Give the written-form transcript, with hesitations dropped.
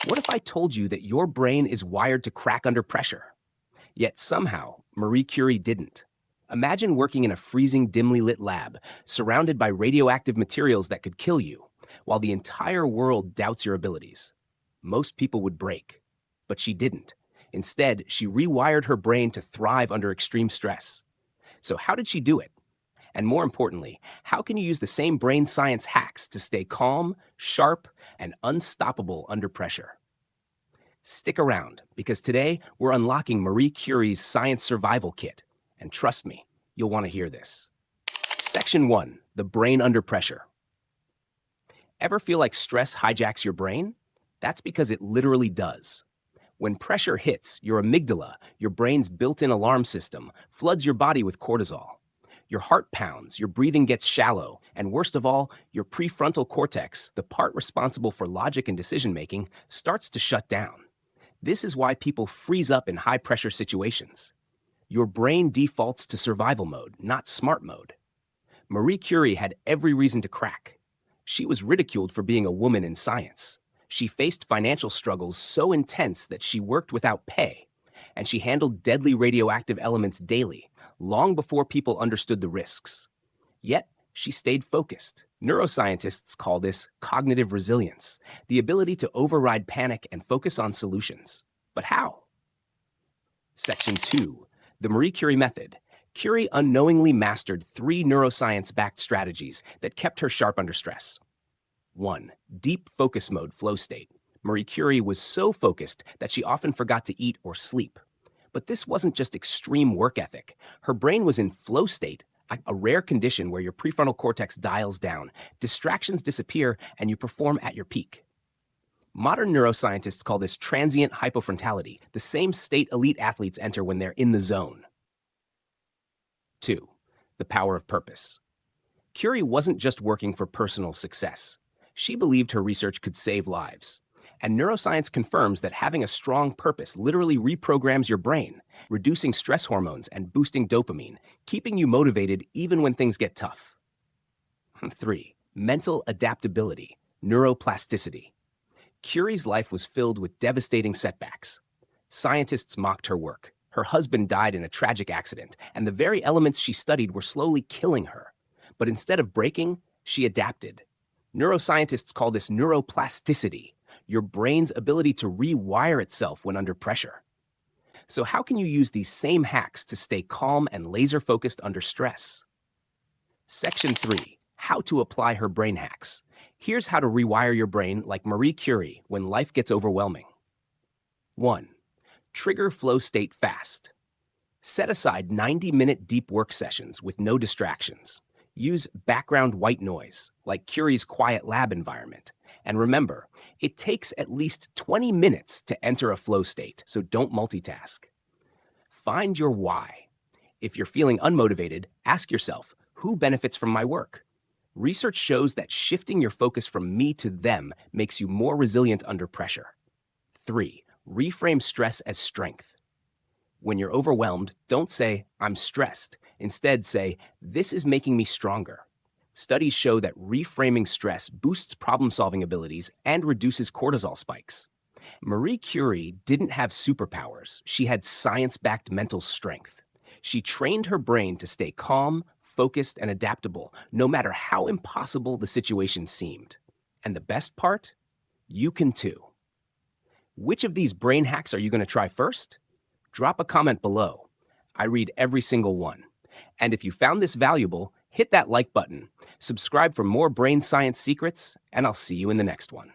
What if I told you that your brain is wired to crack under pressure? Yet somehow, Marie Curie didn't. Imagine working in a freezing, dimly lit lab, surrounded by radioactive materials that could kill you, while the entire world doubts your abilities. Most people would break. But she didn't. Instead, she rewired her brain to thrive under extreme stress. So, how did she do it? And more importantly, how can you use the same brain science hacks to stay calm, sharp, and unstoppable under pressure? Stick around, because today we're unlocking Marie Curie's Science Survival Kit. And trust me, you'll want to hear this. Section 1, the brain under pressure. Ever feel like stress hijacks your brain? That's because it literally does. When pressure hits, your amygdala, your brain's built-in alarm system, floods your body with cortisol. Your heart pounds, your breathing gets shallow, and worst of all, your prefrontal cortex, the part responsible for logic and decision-making, starts to shut down. This is why people freeze up in high-pressure situations. Your brain defaults to survival mode, not smart mode. Marie Curie had every reason to crack. She was ridiculed for being a woman in science. She faced financial struggles so intense that she worked without pay, and she handled deadly radioactive elements daily, long before people understood the risks. Yet, she stayed focused. Neuroscientists call this cognitive resilience, the ability to override panic and focus on solutions. But how? Section 2, the Marie Curie method. Curie unknowingly mastered 3 neuroscience-backed strategies that kept her sharp under stress. 1. Deep focus mode flow state. Marie Curie was so focused that she often forgot to eat or sleep. But this wasn't just extreme work ethic. Her brain was in flow state, a rare condition where your prefrontal cortex dials down, distractions disappear, and you perform at your peak. Modern neuroscientists call this transient hypofrontality, the same state elite athletes enter when they're in the zone. 2. The power of purpose. Curie wasn't just working for personal success. She believed her research could save lives. And neuroscience confirms that having a strong purpose literally reprograms your brain, reducing stress hormones and boosting dopamine, keeping you motivated even when things get tough. 3. Mental adaptability, neuroplasticity. Curie's life was filled with devastating setbacks. Scientists mocked her work. Her husband died in a tragic accident, and the very elements she studied were slowly killing her. But instead of breaking, she adapted. Neuroscientists call this neuroplasticity, your brain's ability to rewire itself when under pressure. So how can you use these same hacks to stay calm and laser-focused under stress? Section 3, how to apply her brain hacks. Here's how to rewire your brain like Marie Curie when life gets overwhelming. 1. Trigger flow state fast. Set aside 90-minute deep work sessions with no distractions. Use background white noise, like Curie's quiet lab environment. And remember, it takes at least 20 minutes to enter a flow state, so don't multitask. Find your why. If you're feeling unmotivated, ask yourself, who benefits from my work? Research shows that shifting your focus from me to them makes you more resilient under pressure. 3. Reframe stress as strength. When you're overwhelmed, don't say, I'm stressed. Instead, say, this is making me stronger. Studies show that reframing stress boosts problem-solving abilities and reduces cortisol spikes. Marie Curie didn't have superpowers. She had science-backed mental strength. She trained her brain to stay calm, focused, and adaptable, no matter how impossible the situation seemed. And the best part? You can too. Which of these brain hacks are you going to try first? Drop a comment below. I read every single one. And if you found this valuable, hit that like button, subscribe for more brain science secrets, and I'll see you in the next one.